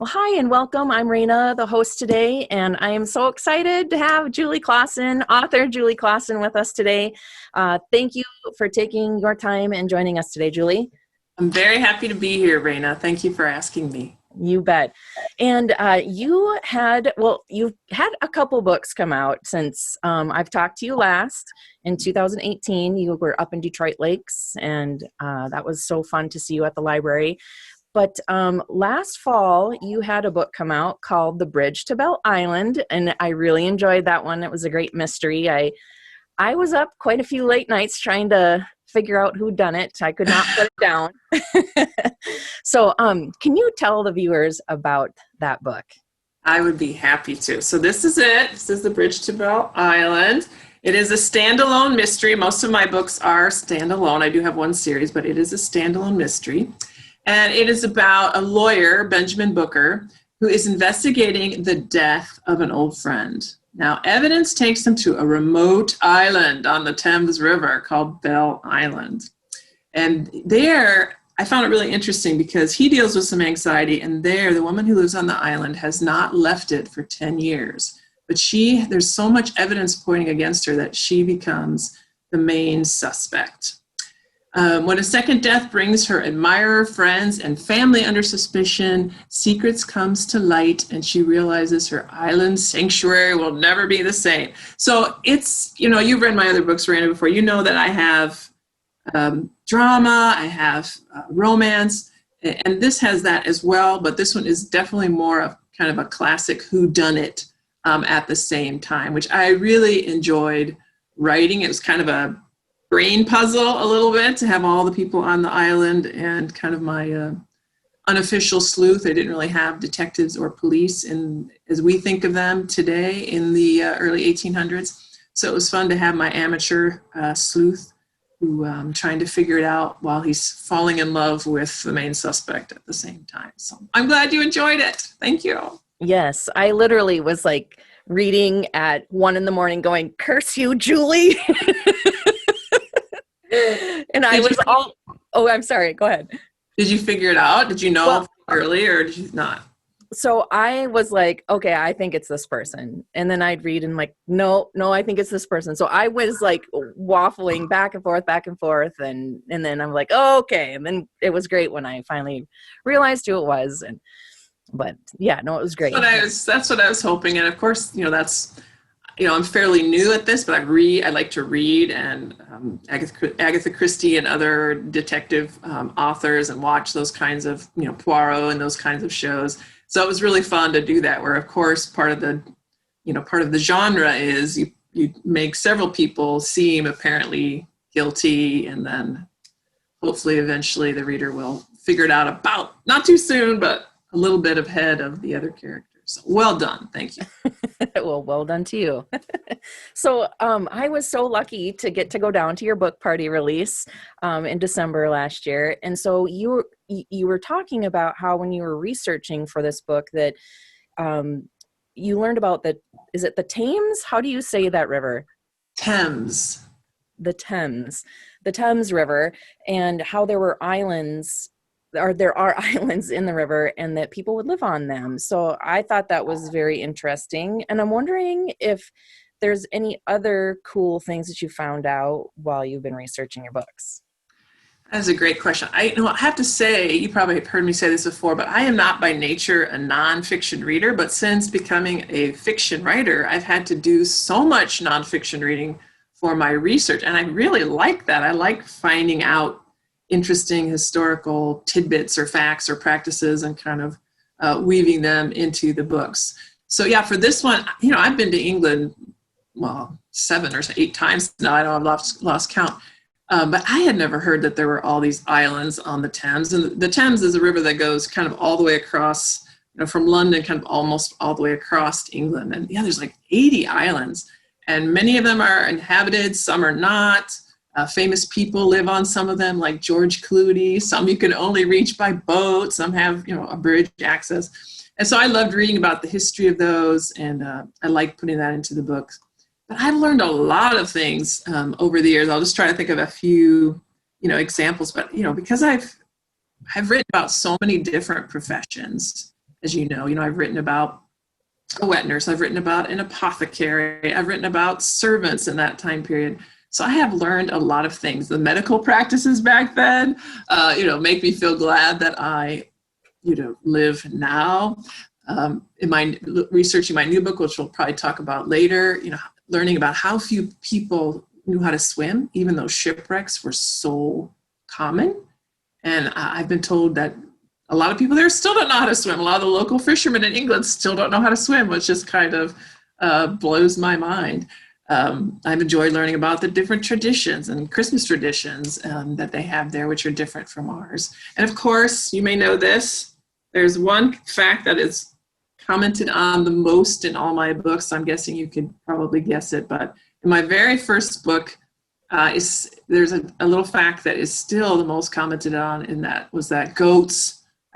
Well, hi and welcome. I'm Raina, the host today, and I am so excited to have Julie Klassen, author Julie Klassen, with us today. Thank you for taking your time and joining us today, Julie. I'm very happy to be here, Raina. Thank you for asking me. You bet. And you've had a couple books come out since I've talked to you last in 2018. You were up in Detroit Lakes, and that was so fun to see you at the library. But last fall, you had a book come out called The Bridge to Bell Island, and I really enjoyed that one. It was a great mystery. I was up quite a few late nights trying to figure out who'd done it. I could not put it down. So can you tell the viewers about that book? I would be happy to. So this is it. This is The Bridge to Bell Island. It is a standalone mystery. Most of my books are standalone. I do have one series, but it is a standalone mystery. And it is about a lawyer, Benjamin Booker, who is investigating the death of an old friend. Now, evidence takes him to a remote island on the Thames River called Bell Island. And there, I found it really interesting because he deals with some anxiety, and there, the woman who lives on the island has not left it for 10 years. But there's so much evidence pointing against her that she becomes the main suspect. When a second death brings her admirer, friends, and family under suspicion, secrets comes to light, and she realizes her island sanctuary will never be the same. So it's, you've read my other books, Raina, before. You know that I have drama, I have romance, and this has that as well, but this one is definitely more of kind of a classic whodunit at the same time, which I really enjoyed writing. It was kind of a brain puzzle a little bit to have all the people on the island and kind of my unofficial sleuth. I didn't really have detectives or police as we think of them today in the early 1800s. So it was fun to have my amateur sleuth who trying to figure it out while he's falling in love with the main suspect at the same time. So I'm glad you enjoyed it. Thank you. Yes, I literally was like reading at 1 a.m. going, "Curse you, Julie." And I was I'm sorry, go ahead. Did you figure it out? Did you know early or did you not? So I was like, okay, I think it's this person. And then I'd read and like, no, I think it's this person. So I was like waffling back and forth. And then I'm like, oh, okay. And then it was great when I finally realized who it was. But yeah, no, it was great. That's what I was hoping. And of course, I'm fairly new at this, but I like to read, and Agatha Christie and other detective authors, and watch those kinds of, Poirot and those kinds of shows. So it was really fun to do that, where of course part of the genre is you make several people seem apparently guilty, and then hopefully eventually the reader will figure it out about, not too soon, but a little bit ahead of the other characters. So well done. Thank you. Well done to you. So I was so lucky to get to go down to your book party release in December last year. And so you were talking about how when you were researching for this book that you learned about is it the Thames? How do you say that river? Thames. The Thames River, and how there are islands in the river and that people would live on them. So I thought that was very interesting. And I'm wondering if there's any other cool things that you found out while you've been researching your books. That's a great question. I have to say, you probably have heard me say this before, but I am not by nature a nonfiction reader. But since becoming a fiction writer, I've had to do so much nonfiction reading for my research. And I really like that. I like finding out interesting historical tidbits or facts or practices and kind of weaving them into the books. So yeah, for this one, I've been to England, 7 or 8 times now. I know I've lost count. But I had never heard that there were all these islands on the Thames. And the Thames is a river that goes kind of all the way across, from London, kind of almost all the way across England. And yeah, there's like 80 islands. And many of them are inhabited, some are not. Famous people live on some of them, like George Clooney. Some you can only reach by boat. Some have, a bridge access. And so I loved reading about the history of those, and I like putting that into the books. But I've learned a lot of things over the years. I'll just try to think of a few, examples. But because I've written about so many different professions, as you know, I've written about a wet nurse, I've written about an apothecary, I've written about servants in that time period. So I have learned a lot of things. The medical practices back then, make me feel glad that I, live now. In my researching my new book, which we'll probably talk about later, learning about how few people knew how to swim, even though shipwrecks were so common. And I've been told that a lot of people there still don't know how to swim. A lot of the local fishermen in England still don't know how to swim, which just kind of blows my mind. I've enjoyed learning about the different traditions and Christmas traditions that they have there, which are different from ours. And of course, you may know this, there's one fact that is commented on the most in all my books. I'm guessing you could probably guess it, but in my very first book, there's a little fact that is still the most commented on, and that was that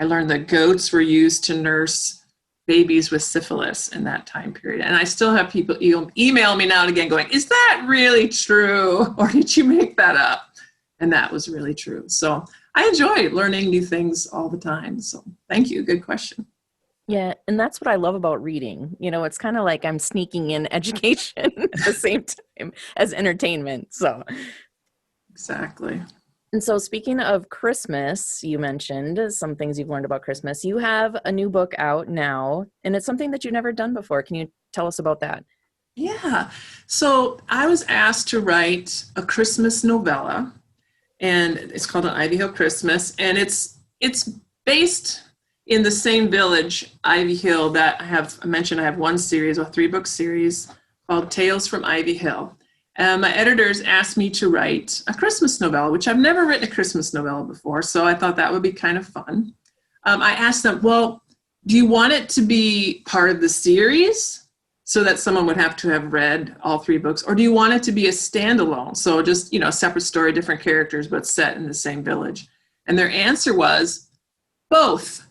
I learned that goats were used to nurse babies with syphilis in that time period. And I still have people email me now and again going, is that really true? Or did you make that up? And that was really true. So I enjoy learning new things all the time. So thank you. Good question. Yeah, and that's what I love about reading. It's kind of like I'm sneaking in education at the same time as entertainment. So exactly. And so speaking of Christmas, you mentioned some things you've learned about Christmas. You have a new book out now, and it's something that you've never done before. Can you tell us about that? Yeah. So I was asked to write a Christmas novella, and it's called An Ivy Hill Christmas, and it's based in the same village, Ivy Hill, that I mentioned. I have one series, a 3-book series called Tales from Ivy Hill. My editors asked me to write a Christmas novella, which I've never written a Christmas novella before, so I thought that would be kind of fun. I asked them, well, do you want it to be part of the series so that someone would have to have read all 3 books, or do you want it to be a standalone, so just, a separate story, different characters, but set in the same village? And their answer was, both.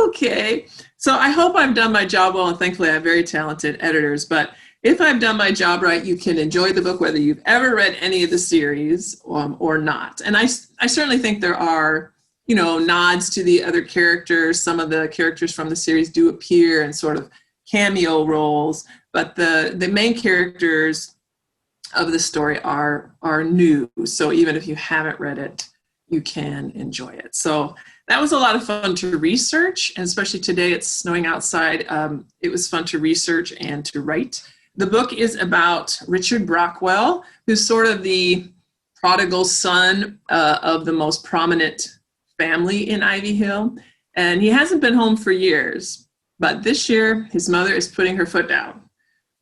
Okay, so I hope I've done my job well, and thankfully I have very talented editors, but if I've done my job right, you can enjoy the book whether you've ever read any of the series or not. And I certainly think there are, nods to the other characters. Some of the characters from the series do appear in sort of cameo roles, but the main characters of the story are new. So even if you haven't read it, you can enjoy it. So that was a lot of fun to research, and especially today it's snowing outside. It was fun to research and to write. The book is about Richard Brockwell, who's sort of the prodigal son of the most prominent family in Ivy Hill. And he hasn't been home for years. But this year, his mother is putting her foot down.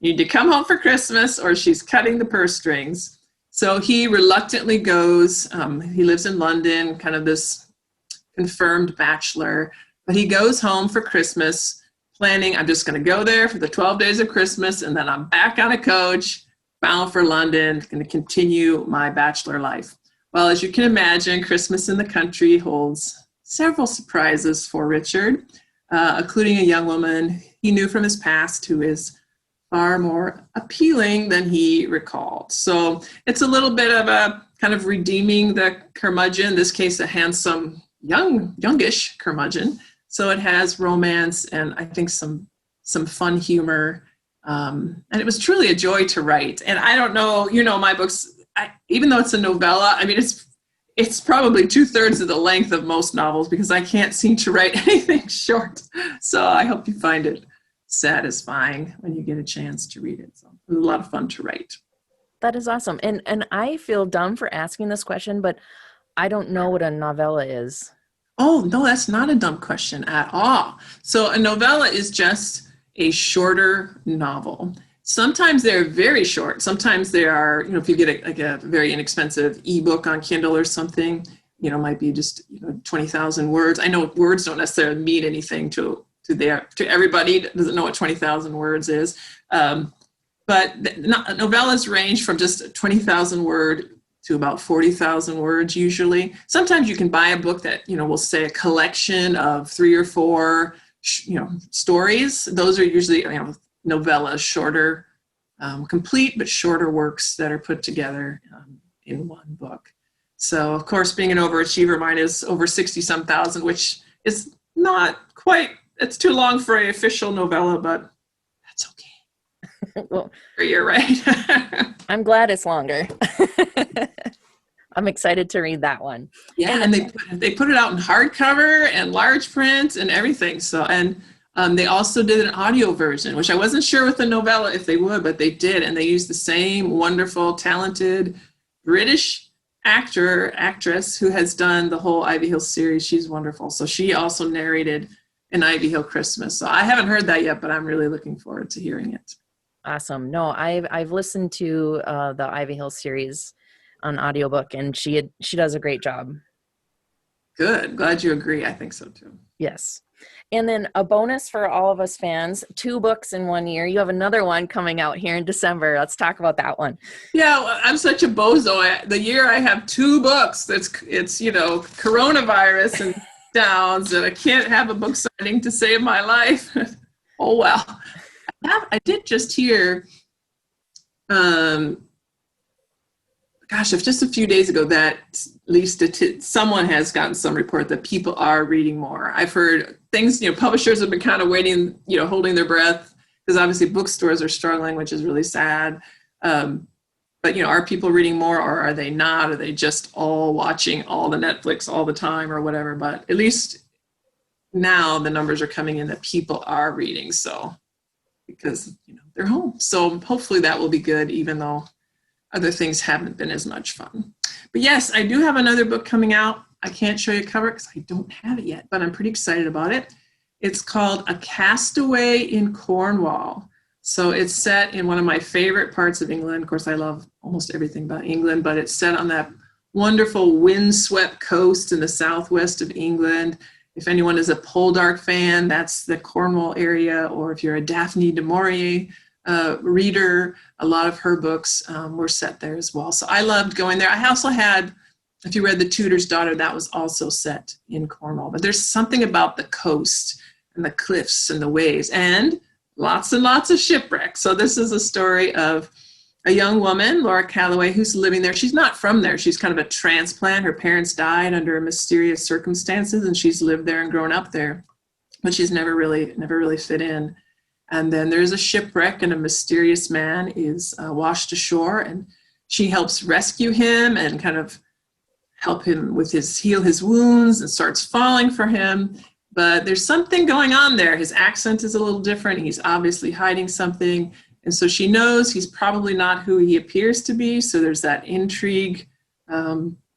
You need to come home for Christmas or she's cutting the purse strings. So he reluctantly goes. He lives in London, kind of this confirmed bachelor. But he goes home for Christmas, planning, I'm just going to go there for the 12 days of Christmas, and then I'm back on a coach, bound for London, going to continue my bachelor life. Well, as you can imagine, Christmas in the country holds several surprises for Richard, including a young woman he knew from his past who is far more appealing than he recalled. So it's a little bit of a kind of redeeming the curmudgeon, in this case, a handsome, youngish curmudgeon. So it has romance and I think some fun humor. And it was truly a joy to write. And I don't know, my books, even though it's a novella, I mean, it's probably 2/3 of the length of most novels because I can't seem to write anything short. So I hope you find it satisfying when you get a chance to read it. So it was a lot of fun to write. That is awesome. And I feel dumb for asking this question, but I don't know what a novella is. Oh, no, that's not a dumb question at all. So a novella is just a shorter novel. Sometimes they're very short. Sometimes they are, if you get a very inexpensive ebook on Kindle or something, might be just 20,000 words. I know words don't necessarily mean anything to everybody that doesn't know what 20,000 words is. But novellas range from just 20,000 word to about 40,000 words usually. Sometimes you can buy a book that, will say a collection of 3 or 4, stories. Those are usually, novellas, shorter, complete but shorter works that are put together in one book. So, of course, being an overachiever, mine is over 60-some thousand, which is not quite, it's too long for an official novella, but that's okay. Well, You're right. I'm glad it's longer. I'm excited to read that one. Yeah, and they put it out in hardcover and large print and everything. So, and they also did an audio version, which I wasn't sure with the novella if they would, but they did. And they used the same wonderful, talented British actress who has done the whole Ivy Hill series. She's wonderful. So she also narrated an Ivy Hill Christmas. So I haven't heard that yet, but I'm really looking forward to hearing it. Awesome. No, I've listened to the Ivy Hill series on audiobook, and she does a great job. Good. Glad you agree. I think so too. Yes. And then a bonus for all of us fans, 2 books in 1 year. You have another one coming out here in December. Let's talk about that one. Yeah, well, I'm such a bozo. The year I have 2 books. It's coronavirus and downs, and I can't have a book signing to save my life. Oh well. I did just hear, if just a few days ago that at least someone has gotten some report that people are reading more. I've heard things, publishers have been kind of waiting, holding their breath, because obviously bookstores are struggling, which is really sad. But, are people reading more, or are they not? Are they just all watching all the Netflix all the time or whatever? But at least now the numbers are coming in that people are reading. So, because, they're home. So hopefully that will be good, even though other things haven't been as much fun. But yes, I do have another book coming out. I can't show you a cover because I don't have it yet, but I'm pretty excited about it. It's called A Castaway in Cornwall. So it's set in one of my favorite parts of England. Of course, I love almost everything about England, but it's set on that wonderful windswept coast in the southwest of England. If anyone is a Poldark fan, that's the Cornwall area. Or if you're a Daphne du Maurier reader, a lot of her books were set there as well. So I loved going there. I also had, if you read The Tutor's Daughter, that was also set in Cornwall. But there's something about the coast and the cliffs and the waves and lots of shipwrecks. So this is a story of a young woman, Laura Calloway, who's living there. She's not from there. She's kind of a transplant. Her parents died under mysterious circumstances, and she's lived there and grown up there, but she's never really fit in. And then there's a shipwreck, and a mysterious man is washed ashore, and she helps rescue him and kind of help him with heal his wounds, and starts falling for him. But there's something going on there. His accent is a little different. He's obviously hiding something. And so she knows he's probably not who he appears to be. So there's that intrigue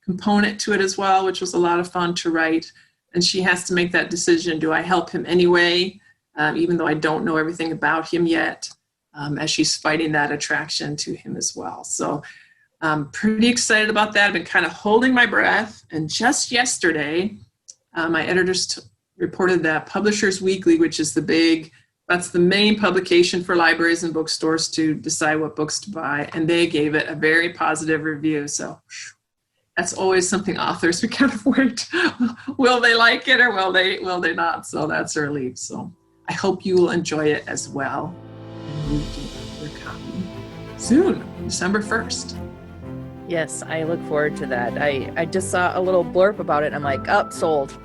component to it as well, which was a lot of fun to write. And she has to make that decision. Do I help him anyway, even though I don't know everything about him yet, as she's fighting that attraction to him as well. So I'm pretty excited about that. I've been kind of holding my breath. And just yesterday, my editors reported that Publishers Weekly, which is that's the main publication for libraries and bookstores to decide what books to buy, and they gave it a very positive review. So that's always something authors, we kind of wait. Will they like it, or will they not? So that's a relief. So I hope you will enjoy it as well. And you get your copy soon, December 1st. Yes, I look forward to that. I just saw a little blurb about it, and I'm like, sold.